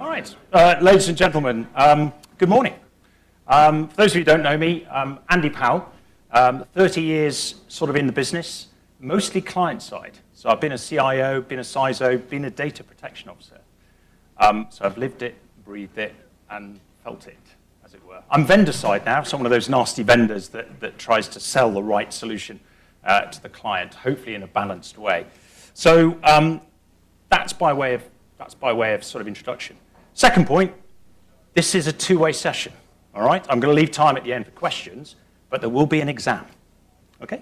All right, ladies and gentlemen, good morning. For those of you who don't know me, I'm Andy Powell, 30 years sort of in the business, mostly client side. So I've been a CIO, been a CISO, been a data protection officer. So I've lived it, breathed it, and felt it, as it were. I'm vendor side now, so one of those nasty vendors that tries to sell the right solution to the client, hopefully in a balanced way. So that's by way of sort of introduction. Second point, this is a two-way session, all right? I'm going to leave time at the end for questions, but there will be an exam, okay?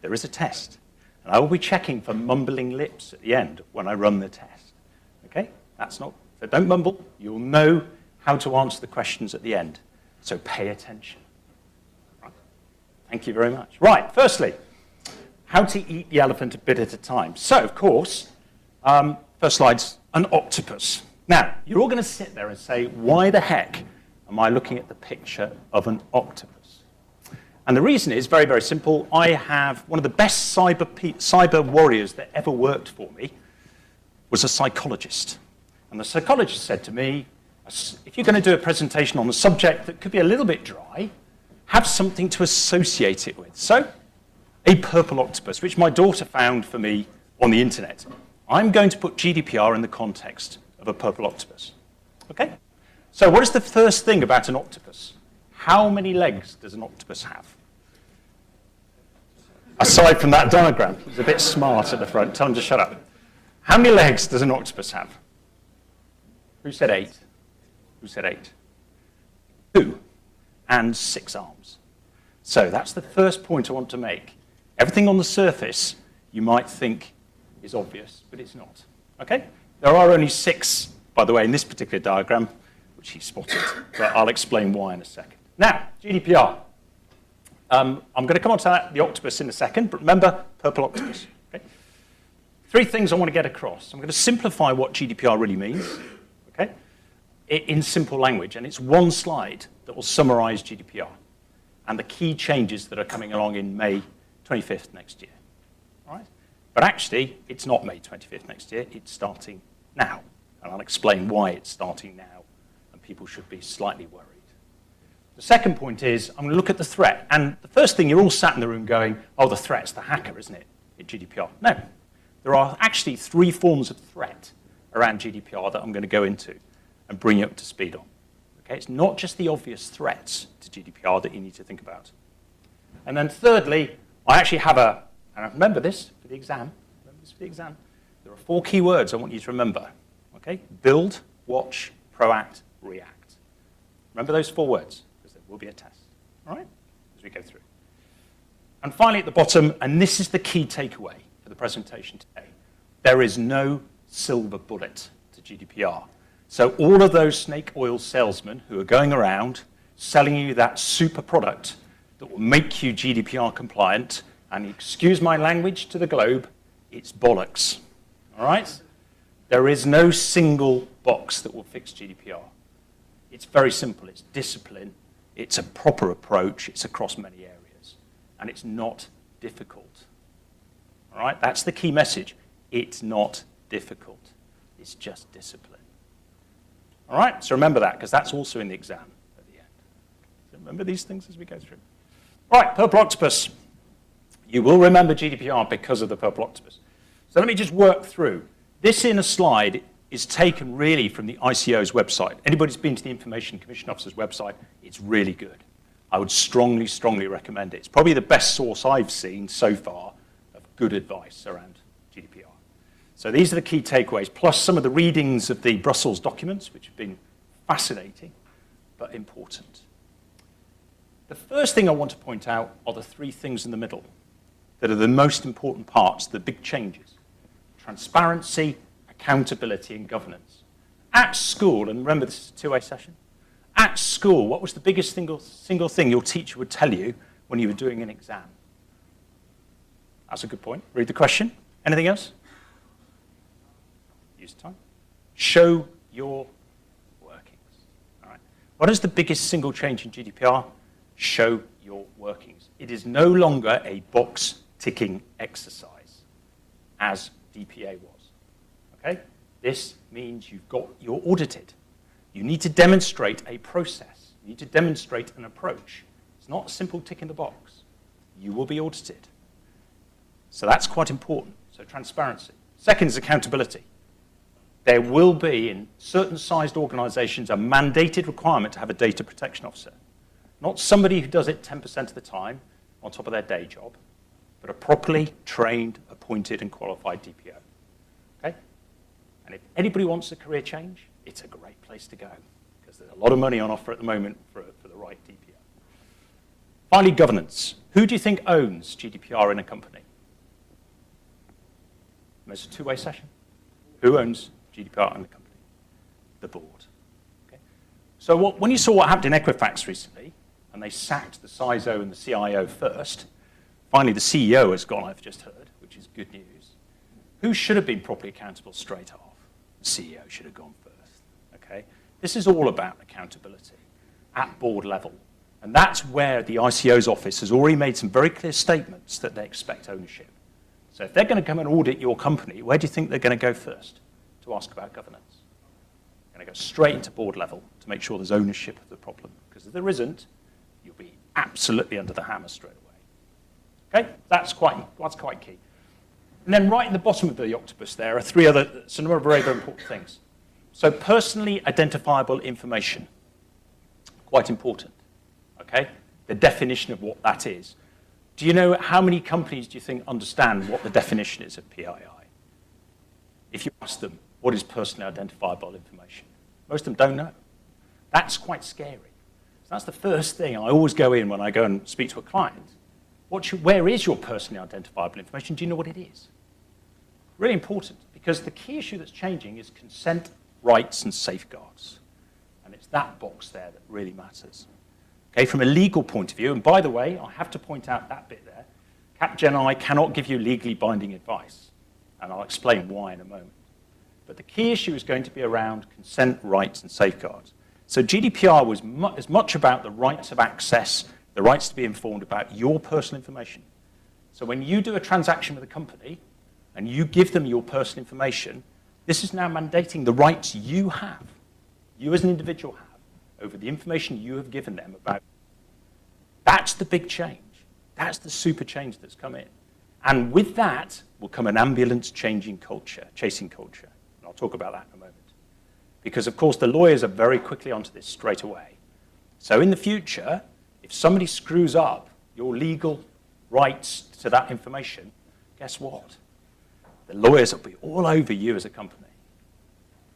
There is a test, and I will be checking for mumbling lips at the end when I run the test, okay? So don't mumble. You'll know how to answer the questions at the end, so pay attention. Right. Thank you very much. Right, firstly, how to eat the elephant a bit at a time. So, of course, first slide's an octopus. Now, you're all going to sit there and say, why the heck am I looking at the picture of an octopus? And the reason is very, very simple. I have one of the best cyber warriors that ever worked for me was a psychologist. And the psychologist said to me, if you're going to do a presentation on a subject that could be a little bit dry, have something to associate it with. So, a purple octopus, which my daughter found for me on the internet. I'm going to put GDPR in the context of a purple octopus. Okay? So what is the first thing about an octopus? How many legs does an octopus have? Aside from that diagram, it's a bit smart at the front. Tell him to shut up. How many legs does an octopus have? Who said 8? Who said 8? 2 and 6 arms. So that's the first point I want to make. Everything on the surface you might think is obvious, but it's not. Okay? There are only 6, by the way, in this particular diagram, which he spotted, but I'll explain why in a second. Now, GDPR. I'm going to come on to the octopus in a second, but remember, purple octopus. Okay? 3 things I want to get across. I'm going to simplify what GDPR really means, okay, in simple language, and it's one slide that will summarize GDPR and the key changes that are coming along in May 25th next year. All right? But actually, it's not May 25th next year, it's starting now. And I'll explain why it's starting now, and people should be slightly worried. The second point is, I'm going to look at the threat. And the first thing, you're all sat in the room going, oh, the threat's the hacker, isn't it, in GDPR? No. There are actually 3 forms of threat around GDPR that I'm going to go into and bring you up to speed on. Okay? It's not just the obvious threats to GDPR that you need to think about. And then thirdly, I actually have and remember this for the exam. There are 4 key words I want you to remember. Okay? Build, watch, proact, react. Remember those 4 words, because there will be a test. All right? As we go through. And finally at the bottom, and this is the key takeaway for the presentation today, there is no silver bullet to GDPR. So all of those snake oil salesmen who are going around selling you that super product that will make you GDPR compliant, and excuse my language to the globe, it's bollocks. All right? There is no single box that will fix GDPR. It's very simple. It's discipline. It's a proper approach. It's across many areas. And it's not difficult. All right? That's the key message. It's not difficult. It's just discipline. All right? So remember that, because that's also in the exam at the end. So remember these things as we go through. All right, purple octopus. You will remember GDPR because of the purple octopus. So let me just work through. This in a slide is taken really from the ICO's website. Anybody's been to the Information Commission Officer's website, it's really good. I would strongly, strongly recommend it. It's probably the best source I've seen so far of good advice around GDPR. So these are the key takeaways, plus some of the readings of the Brussels documents, which have been fascinating, but important. The first thing I want to point out are the 3 things in the middle that are the most important parts, the big changes. Transparency, accountability, and governance. At school, and remember this is a 2-way session, at school, what was the biggest single thing your teacher would tell you when you were doing an exam? That's a good point. Read the question. Anything else? Use time. Show your workings. All right. What is the biggest single change in GDPR? Show your workings. It is no longer a box-ticking exercise, as DPA was. Okay? This means you're audited. You need to demonstrate a process. You need to demonstrate an approach. It's not a simple tick in the box. You will be audited. So that's quite important. So transparency. Second is accountability. There will be, in certain sized organizations, a mandated requirement to have a data protection officer. Not somebody who does it 10% of the time on top of their day job, but a properly trained, appointed, and qualified DPO. Okay? And if anybody wants a career change, it's a great place to go, because there's a lot of money on offer at the moment for the right DPO. Finally, governance. Who do you think owns GDPR in a company? It's a two-way session. Who owns GDPR in the company? The board. Okay? So when you saw what happened in Equifax recently, and they sacked the CISO and the CIO first, finally the CEO has gone, I've just heard, which is good news. Who should have been properly accountable straight off? The CEO should have gone first. Okay? This is all about accountability at board level. And that's where the ICO's office has already made some very clear statements that they expect ownership. So if they're going to come and audit your company, where do you think they're going to go first to ask about governance? They're going to go straight into board level to make sure there's ownership of the problem. Because if there isn't, you'll be absolutely under the hammer straight away. Okay? That's quite key. And then right in the bottom of the octopus there are some very, very important things. So personally identifiable information. Quite important. Okay? The definition of what that is. Do you know how many companies do you think understand what the definition is of PII? If you ask them, what is personally identifiable information? Most of them don't know. That's quite scary. So that's the first thing I always go in when I go and speak to a client. Where is your personally identifiable information? Do you know what it is? Really important, because the key issue that's changing is consent, rights, and safeguards. And it's that box there that really matters. Okay, from a legal point of view, and by the way, I have to point out that bit there, Capgemini cannot give you legally binding advice, and I'll explain why in a moment. But the key issue is going to be around consent, rights, and safeguards. So GDPR was as much about the rights of access, the rights to be informed about your personal information. So when you do a transaction with a company, and you give them your personal information, this is now mandating the rights you have, you as an individual have, over the information you have given them about. That's the big change. That's the super change that's come in. And with that will come an ambulance-chasing culture. And I'll talk about that in a moment. Because, of course, the lawyers are very quickly onto this straight away. So in the future, if somebody screws up your legal rights to that information, guess what? The lawyers will be all over you as a company.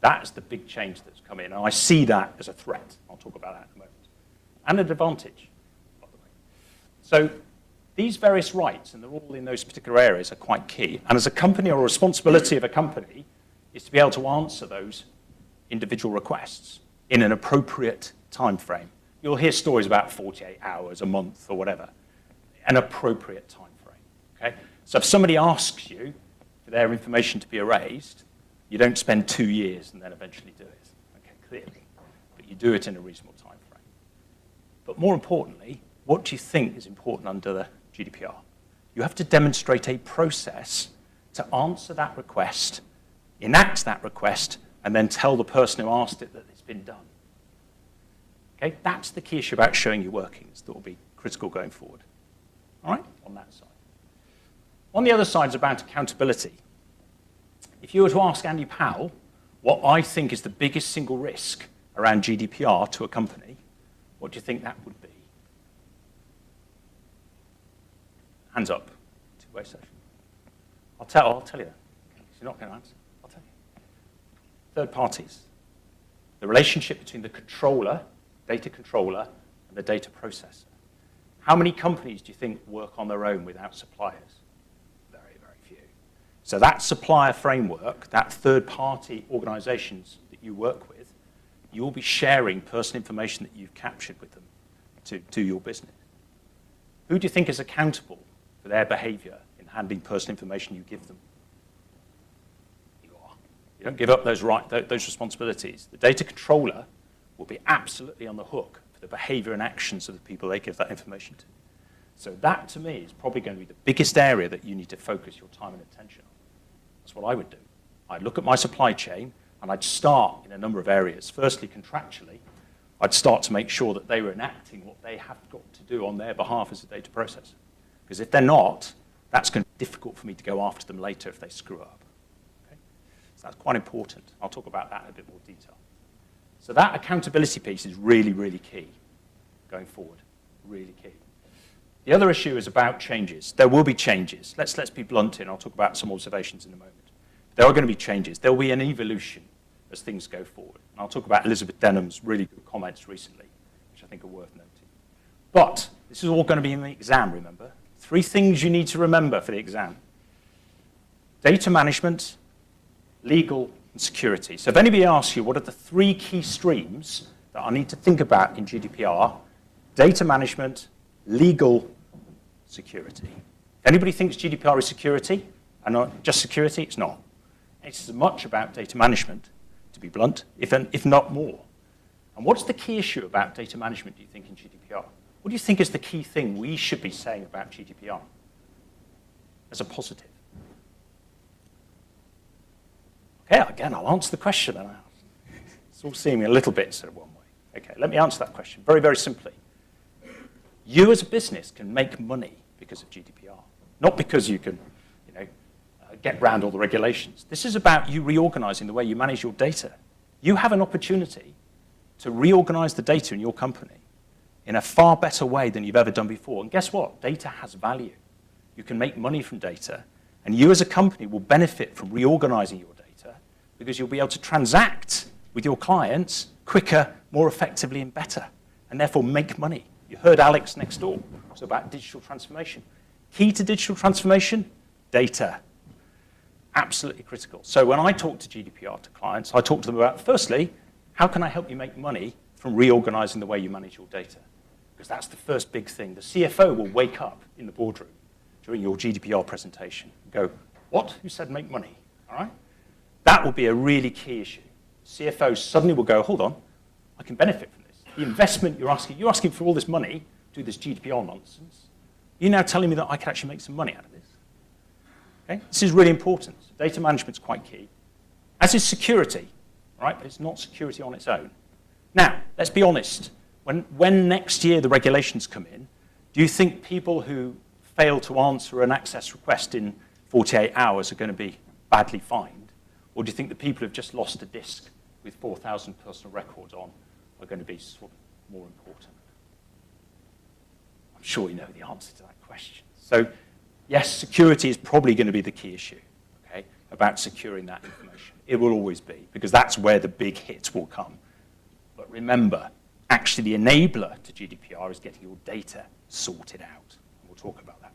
That's the big change that's come in. And I see that as a threat. I'll talk about that in a moment. And an advantage, by the way. So these various rights, and they're all in those particular areas, are quite key. And as a company, or a responsibility of a company, is to be able to answer those individual requests in an appropriate time frame. You'll hear stories about 48 hours, a month, or whatever. An appropriate time frame. Okay? So if somebody asks you for their information to be erased, you don't spend 2 years and then eventually do it, okay, clearly. But you do it in a reasonable time frame. But more importantly, what do you think is important under the GDPR? You have to demonstrate a process to answer that request, enact that request, and then tell the person who asked it that it's been done. Okay, that's the key issue about showing your workings that will be critical going forward. All right, on that side. On the other side is about accountability. If you were to ask Andy Powell what I think is the biggest single risk around GDPR to a company, what do you think that would be? Hands up. Two-way session. I'll tell you that. You're not going to answer. I'll tell you. Third parties. The relationship between the controller, data controller, and the data processor. How many companies do you think work on their own without suppliers? Very, very few. So that supplier framework, that third-party organizations that you work with, you'll be sharing personal information that you've captured with them to your business. Who do you think is accountable for their behavior in handling personal information you give them? You are. You don't give up those responsibilities. The data controller will be absolutely on the hook for the behavior and actions of the people they give that information to. So that, to me, is probably going to be the biggest area that you need to focus your time and attention on. That's what I would do. I'd look at my supply chain, and And I'd start in a number of areas. Firstly, contractually, I'd start to make sure that they were enacting what they have got to do on their behalf as a data processor. Because if they're not, that's going to be difficult for me to go after them later if they screw up. Okay? So that's quite important. I'll talk about that in a bit more detail. So that accountability piece is really, really key going forward. Really key. The other issue is about changes. There will be changes. Let's be blunt here, and I'll talk about some observations in a moment. There are going to be changes. There will be an evolution as things go forward. And I'll talk about Elizabeth Denham's really good comments recently, which I think are worth noting. But this is all going to be in the exam, remember? 3 things you need to remember for the exam. Data management, legal, and security. So if anybody asks you what are the 3 key streams that I need to think about in GDPR, data management, legal, security. If anybody thinks GDPR is security, and not just security, it's not. It's as much about data management, to be blunt, if not more. And what's the key issue about data management, do you think, in GDPR? What do you think is the key thing we should be saying about GDPR as a positive? Okay, again, I'll answer the question. And it's all seeming a little bit sort of one way. Okay, let me answer that question very, very simply. You as a business can make money because of GDPR, not because you can get around all the regulations. This is about you reorganizing the way you manage your data. You have an opportunity to reorganize the data in your company in a far better way than you've ever done before. And guess what? Data has value. You can make money from data, and you as a company will benefit from reorganizing your data because you'll be able to transact with your clients quicker, more effectively, and better, and therefore make money. You heard Alex next door. It's about digital transformation. Key to digital transformation, data. Absolutely critical. So when I talk to GDPR to clients, I talk to them about, firstly, how can I help you make money from reorganizing the way you manage your data? Because that's the first big thing. The CFO will wake up in the boardroom during your GDPR presentation and go, what? Who said make money? All right? That will be a really key issue. CFO suddenly will go, hold on, I can benefit from this. The investment you're asking for all this money to do this GDPR nonsense. You're now telling me that I can actually make some money out of this. Okay? This is really important. So data management is quite key, as is security, right? But it's not security on its own. Now, let's be honest. When next year the regulations come in, do you think people who fail to answer an access request in 48 hours are going to be badly fined? Or do you think the people who've just lost a disk with 4,000 personal records on are going to be sort of more important? I'm sure you know the answer to that question. So, yes, security is probably going to be the key issue, okay, about securing that information. It will always be, because that's where the big hits will come. But remember, actually the enabler to GDPR is getting your data sorted out. And we'll talk about that.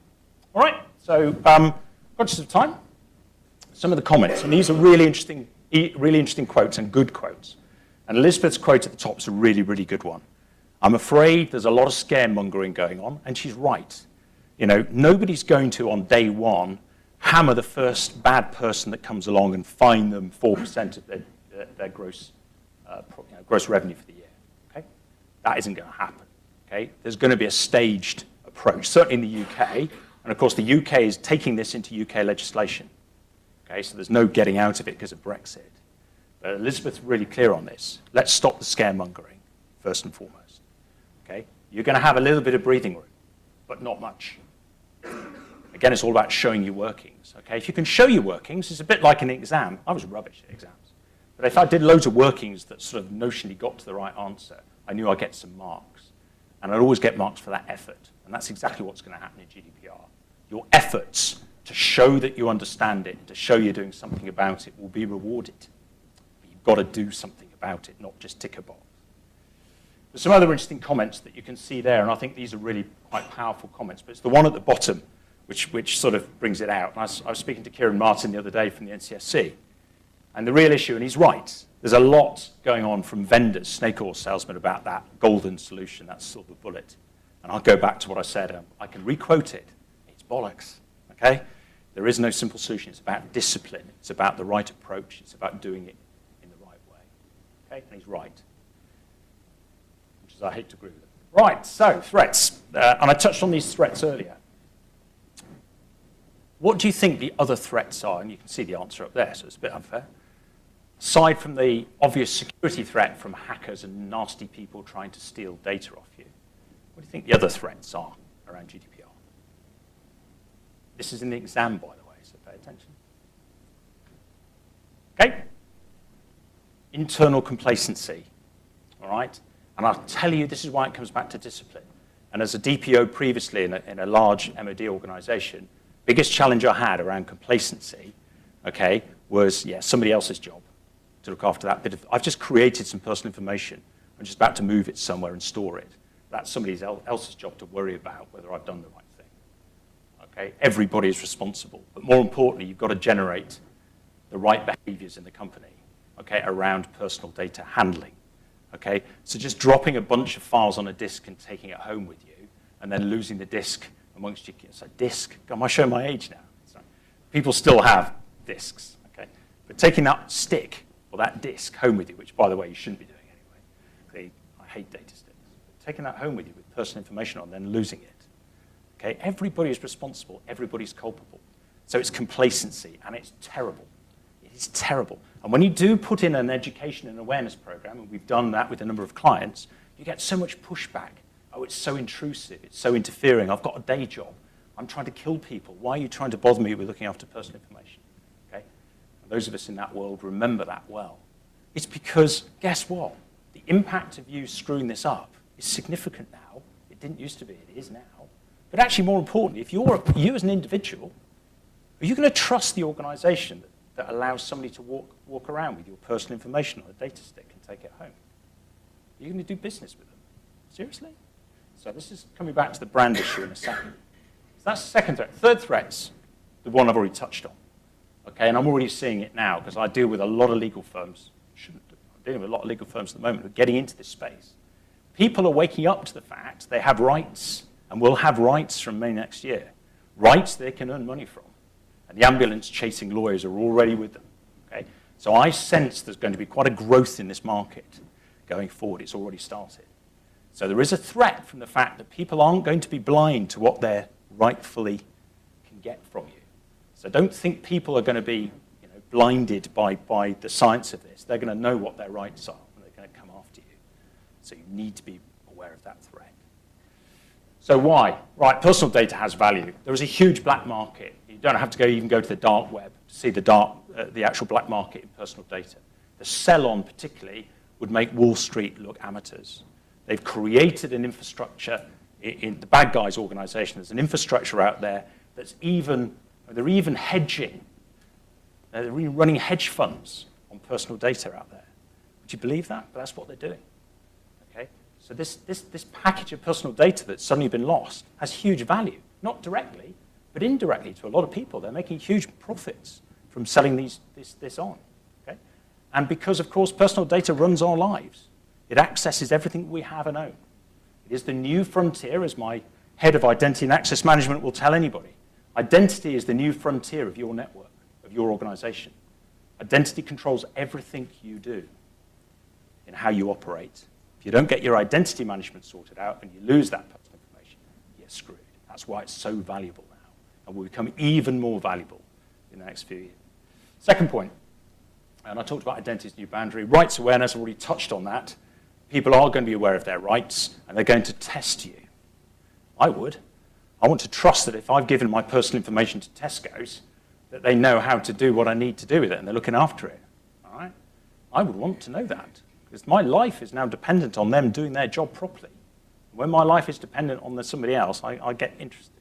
All right, so conscious of time, some of the comments. And these are really interesting quotes and good quotes. And Elizabeth's quote at the top is a really, really good one. I'm afraid there's a lot of scaremongering going on, and she's right. You know, nobody's going to, on day one, hammer the first bad person that comes along and fine them 4% of their gross revenue for the year. Okay? That isn't going to happen. Okay? There's going to be a staged approach, certainly in the UK. And of course, the UK is taking this into UK legislation. Okay? So there's no getting out of it because of Brexit. But Elizabeth's really clear on this. Let's stop the scaremongering, first and foremost. Okay? You're going to have a little bit of breathing room, but not much. Again, it's all about showing your workings. Okay? If you can show your workings, it's a bit like an exam. I was rubbish at exams. But if I did loads of workings that sort of notionally got to the right answer, I knew I'd get some marks. And I'd always get marks for that effort. And that's exactly what's going to happen in GDPR. Your efforts to show that you understand it, to show you're doing something about it, will be rewarded. But you've got to do something about it, not just tick a box. There's some other interesting comments that you can see there, and I think these are really quite powerful comments. But it's the one at the bottom which sort of brings it out. And I was speaking to Kieran Martin the other day from the NCSC. And the real issue, and he's right, there's a lot going on from vendors, snake oil salesmen, about that golden solution, that silver bullet. And I'll go back to what I said. I can re-quote it. It's bollocks, okay? There is no simple solution. It's about discipline. It's about the right approach. It's about doing it in the right way, okay? And he's right, which is I hate to agree with him. Right, so threats. And I touched on these threats earlier. What do you think the other threats are? And you can see the answer up there, so it's a bit unfair. aside from the obvious security threat from hackers and nasty people trying to steal data off you, what do you think the other threats are around GDPR? This is in the exam, by the way, so pay attention. Okay? Internal complacency, all right? And I'll tell you, this is why it comes back to discipline. And as a DPO previously in a large MOD organization, biggest challenge I had around complacency, okay, was, somebody else's job to look after that bit of, I've just created some personal information. I'm just about to move it somewhere and store it. That's somebody else's job to worry about whether I've done the right thing. Okay, everybody is responsible. But more importantly, you've got to generate the right behaviors in the company, okay, around personal data handling. Okay, so just dropping a bunch of files on a disk and taking it home with you, and then losing the disk amongst you. It's like disk. Am I showing my age now? Sorry. People still have disks. Okay, but taking that stick or that disk home with you, which by the way you shouldn't be doing anyway. Okay, I hate data sticks. But taking that home with you with personal information on, then losing it. Okay, everybody is responsible. Everybody's culpable. So it's complacency, and it's terrible. It is terrible. And when you do put in an education and awareness program, and we've done that with a number of clients, you get so much pushback. Oh, it's so intrusive. It's so interfering. I've got a day job. I'm trying to kill people. Why are you trying to bother me with looking after personal information? Okay? And those of us in that world remember that well. It's because, guess what? The impact of you screwing this up is significant now. It didn't used to be. It is now. But actually, more importantly, if you as an individual, are you going to trust the organization that allows somebody to walk around with your personal information on a data stick and take it home? Are you going to do business with them? Seriously? So this is coming back to the brand issue in a second. So that's the second threat. Third threat's the one I've already touched on. Okay, and I'm already seeing it now because I deal with a lot of legal firms. I'm dealing with a lot of legal firms at the moment who are getting into this space. People are waking up to the fact they have rights and will have rights from May next year. Rights they can earn money from. And the ambulance-chasing lawyers are already with them. Okay? So I sense there's going to be quite a growth in this market going forward. It's already started. So there is a threat from the fact that people aren't going to be blind to what they rightfully can get from you. So don't think people are going to be blinded by the science of this. They're going to know what their rights are, and they're going to come after you. So you need to be aware of that threat. So why? Right, personal data has value. There is a huge black market. You don't have to even go to the dark web to see the actual black market in personal data. The sell-on particularly would make Wall Street look amateurs. They've created an infrastructure in the bad guys' organization. There's an infrastructure out there they're even hedging. They're even running hedge funds on personal data out there. Would you believe that? But that's what they're doing. Okay? So this package of personal data that's suddenly been lost has huge value, not directly, but indirectly to a lot of people. They're making huge profits from selling this on. Okay? And because, of course, personal data runs our lives. It accesses everything we have and own. It is the new frontier, as my head of identity and access management will tell anybody. Identity is the new frontier of your network, of your organization. Identity controls everything you do in how you operate. If you don't get your identity management sorted out and you lose that personal information, you're screwed. That's why it's so valuable now and will become even more valuable in the next few years. Second point, and I talked about identity's new boundary. Rights awareness, I've already touched on that. People are going to be aware of their rights and they're going to test you. I would. I want to trust that if I've given my personal information to Tesco's, that they know how to do what I need to do with it and they're looking after it. All right? I would want to know that because my life is now dependent on them doing their job properly. When my life is dependent on somebody else, I get interested.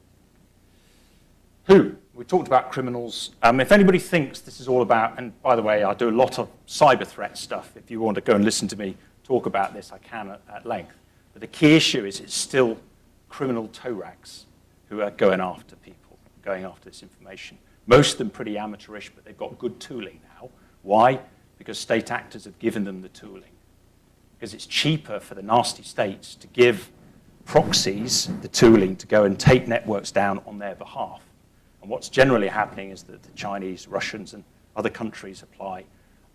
Who? We talked about criminals. If anybody thinks this is all about, and by the way, I do a lot of cyber threat stuff. If you want to go and listen to me talk about this, I can at length. But the key issue is it's still criminal toe rags who are going after people, going after this information. Most of them pretty amateurish, but they've got good tooling now. Why? Because state actors have given them the tooling. Because it's cheaper for the nasty states to give proxies the tooling to go and take networks down on their behalf. And what's generally happening is that the Chinese, Russians, and other countries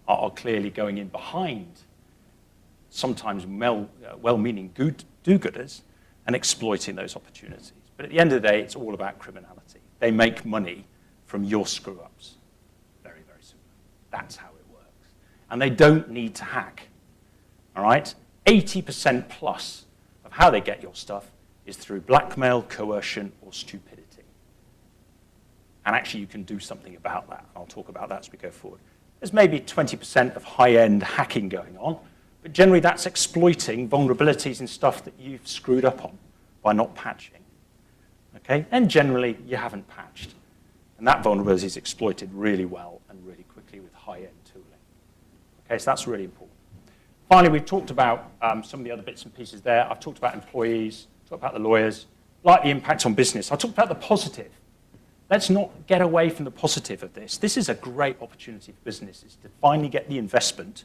are clearly going in behind sometimes well-meaning do-gooders and exploiting those opportunities. But at the end of the day, it's all about criminality. They make money from your screw-ups. Very, very simple. That's how it works. and they don't need to hack. All right? 80% plus of how they get your stuff is through blackmail, coercion, or stupidity. And actually, you can do something about that. I'll talk about that as we go forward. There's maybe 20% of high-end hacking going on, but generally that's exploiting vulnerabilities and stuff that you've screwed up on by not patching. Okay? And generally, you haven't patched. And that vulnerability is exploited really well and really quickly with high-end tooling. Okay, so that's really important. Finally, we've talked about some of the other bits and pieces there. I've talked about employees, talked about the lawyers, like the impact on business. I talked about the positive. Let's not get away from the positive of this. This is a great opportunity for businesses to finally get the investment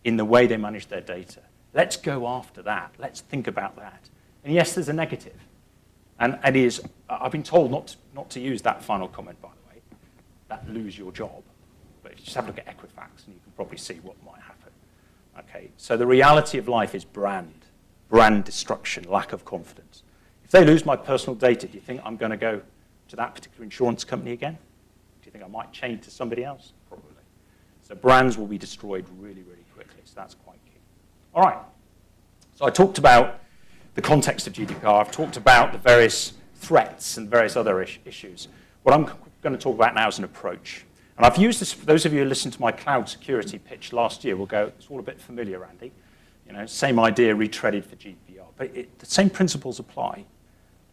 in the way they manage their data. Let's go after that. Let's think about that. And yes, there's a negative. And it is, I've been told not to use that final comment, by the way, that lose your job. But if you just have a look at Equifax, and you can probably see what might happen. Okay, so the reality of life is brand destruction, lack of confidence. If they lose my personal data, do you think I'm going to go to that particular insurance company again? Do you think I might change to somebody else? Probably. So brands will be destroyed really, really quickly, so that's quite key. All right, so I talked about the context of GDPR. I've talked about the various threats and various other issues. What I'm going to talk about now is an approach. And I've used this, for those of you who listened to my cloud security pitch last year will go, it's all a bit familiar, Andy. You know, same idea retreaded for GDPR. But the same principles apply.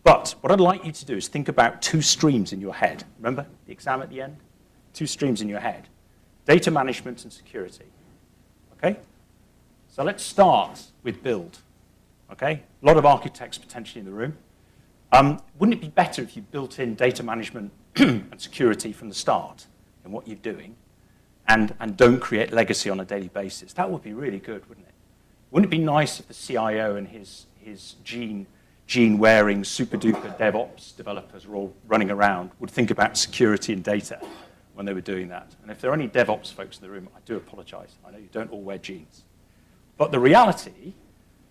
But what I'd like you to do is think about two streams in your head. Remember the exam at the end? Two streams in your head. Data management and security. Okay? So let's start with build. Okay? A lot of architects potentially in the room. Wouldn't it be better if you built in data management and security from the start in what you're doing and don't create legacy on a daily basis? That would be really good, wouldn't it? Wouldn't it be nice if the CIO and his gene-wearing, super-duper DevOps developers were all running around, would think about security and data when they were doing that? And if there are any DevOps folks in the room, I do apologize. I know you don't all wear jeans. But the reality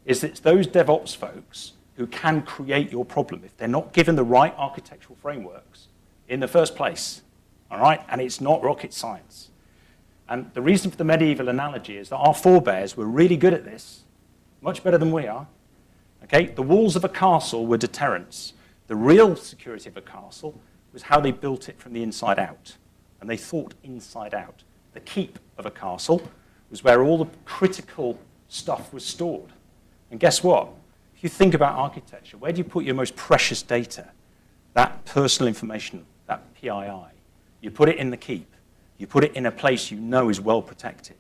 is that it's those DevOps folks who can create your problem if they're not given the right architectural frameworks in the first place. All right? And it's not rocket science. And the reason for the medieval analogy is that our forebears were really good at this, much better than we are. Okay? The walls of a castle were deterrents. The real security of a castle was how they built it from the inside out. And they thought inside out. The keep of a castle was where all the critical stuff was stored. And guess what? If you think about architecture, where do you put your most precious data? That personal information, that PII. You put it in the keep. You put it in a place you know is well protected.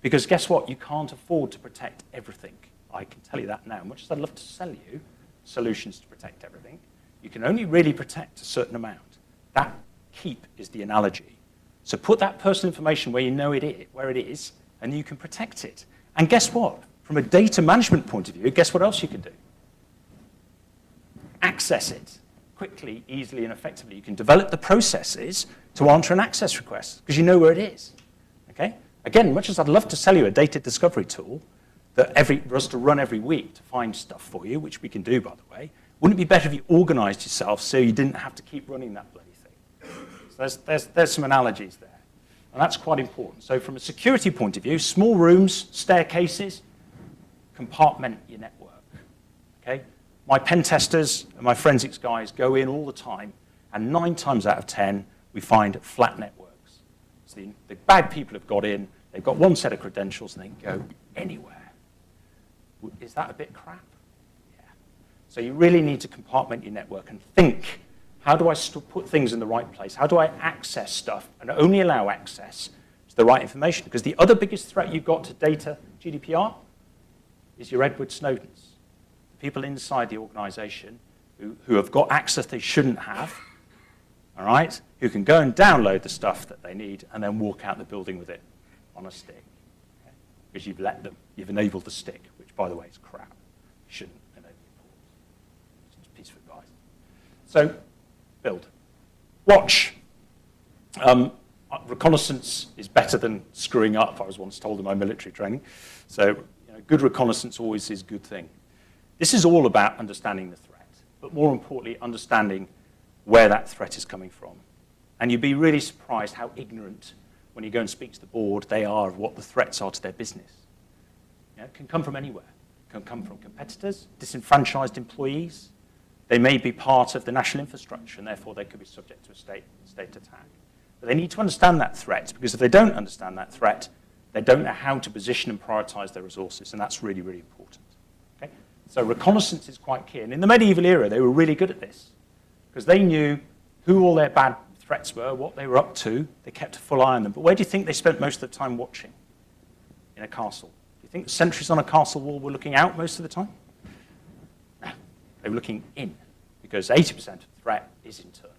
Because guess what? You can't afford to protect everything. I can tell you that now. Much as I'd love to sell you solutions to protect everything, you can only really protect a certain amount. That keep is the analogy. So put that personal information where you know where it is, and you can protect it. And guess what? From a data management point of view, guess what else you can do? Access it quickly, easily, and effectively. You can develop the processes to answer an access request because you know where it is. Okay? Again, much as I'd love to sell you a data discovery tool that for us to run every week to find stuff for you, which we can do, by the way, wouldn't it be better if you organized yourself so you didn't have to keep running that bloody thing? So there's some analogies there. And that's quite important. So from a security point of view, small rooms, staircases, compartment your network. Okay? My pen testers and my forensics guys go in all the time, and 9 times out of 10, we find flat networks. So the bad people have got in, they've got one set of credentials, and they can go anywhere. Is that a bit crap? Yeah. So you really need to compartment your network and think, how do I put things in the right place? How do I access stuff and only allow access to the right information? Because the other biggest threat you've got to data GDPR is your Edward Snowdens. People inside the organization who have got access they shouldn't have, all right, who can go and download the stuff that they need and then walk out the building with it on a stick. Okay? Because you've let them, you've enabled the stick, which, by the way, is crap. You shouldn't enable it. It's just a piece of advice. So, build. Watch. Reconnaissance is better than screwing up, I was once told in my military training. So, good reconnaissance always is a good thing. This is all about understanding the threat, but more importantly, understanding where that threat is coming from. And you'd be really surprised how ignorant when you go and speak to the board, they are of what the threats are to their business. It can come from anywhere. It can come from competitors, disenfranchised employees. They may be part of the national infrastructure, and therefore they could be subject to a state attack. But they need to understand that threat, because if they don't understand that threat, they don't know how to position and prioritize their resources, and that's really, really important. Okay? So reconnaissance is quite key. And in the medieval era, they were really good at this, because they knew who all their bad threats were, what they were up to. They kept a full eye on them. But where do you think they spent most of the time watching? In a castle. Do you think the sentries on a castle wall were looking out most of the time? No. They were looking in, because 80% of the threat is internal.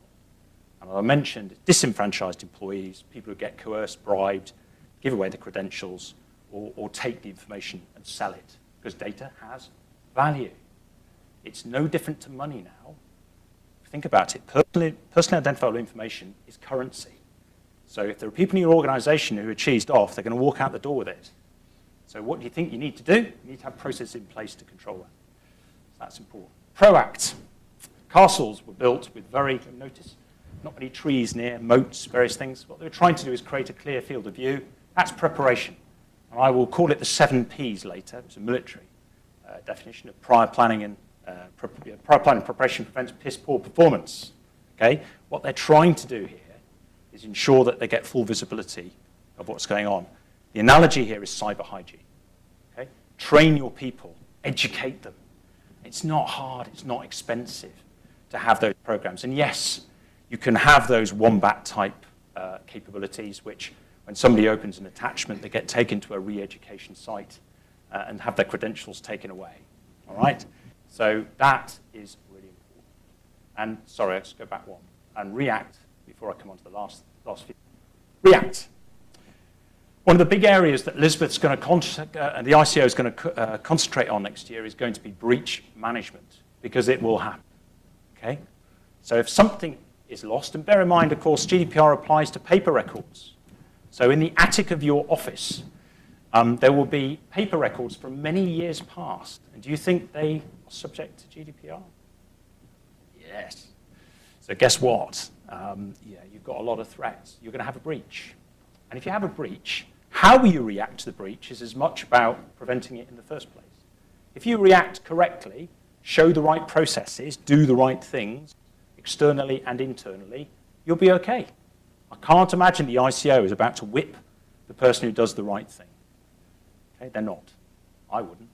And as I mentioned, disenfranchised employees, people who get coerced, bribed, give away the credentials, or take the information and sell it, because data has value. It's no different to money now. Think about it. Personally identifiable information is currency. So if there are people in your organization who are cheesed off, they're going to walk out the door with it. So what do you think you need to do? You need to have processes in place to control that. So that's important. Proact. Castles were built with notice, not many trees near, moats, various things. What they were trying to do is create a clear field of view. That's preparation. And I will call it the 7 Ps later. It's a military definition of prior planning and preparation prevents piss-poor performance. Okay? What they're trying to do here is ensure that they get full visibility of what's going on. The analogy here is cyber hygiene. Okay? Train your people, educate them. It's not hard, it's not expensive to have those programs. And yes, you can have those wombat type capabilities, which when somebody opens an attachment, they get taken to a re-education site and have their credentials taken away. All right? So that is really important. And sorry, let's go back one. And React, before I come on to the last few. React. One of the big areas that Elizabeth's going to, and the ICO is going to concentrate on next year is going to be breach management, because it will happen. Okay? So if something is lost, and bear in mind, of course, GDPR applies to paper records. So in the attic of your office, there will be paper records from many years past. And do you think they are subject to GDPR? Yes. So guess what? You've got a lot of threats. You're going to have a breach. And if you have a breach, how you react to the breach is as much about preventing it in the first place. If you react correctly, show the right processes, do the right things, externally and internally, you'll be okay. I can't imagine the ICO is about to whip the person who does the right thing. Okay, they're not. I wouldn't.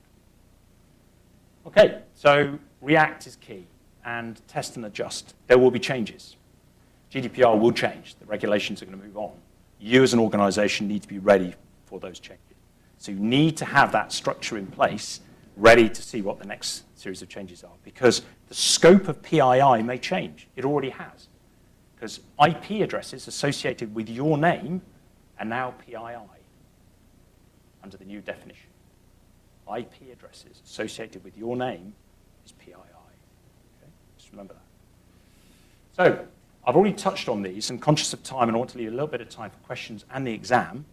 Okay, so React is key, and test and adjust. There will be changes. GDPR will change. The regulations are going to move on. You as an organization need to be ready for those changes. So you need to have that structure in place, ready to see what the next series of changes are, because the scope of PII may change. It already has. Because IP addresses associated with your name are now PII under the new definition. IP addresses associated with your name is PII. Okay? Just remember that. So I've already touched on these, and conscious of time, and I want to leave a little bit of time for questions and the exam.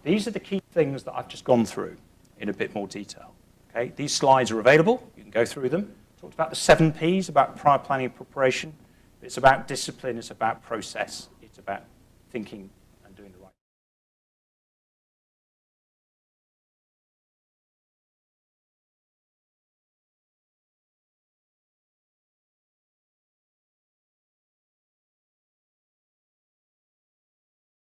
These are the key things that I've just gone through in a bit more detail. Okay? These slides are available. You can go through them. Talked about the 7 Ps, about prior planning and preparation. It's about discipline. It's about process. It's about thinking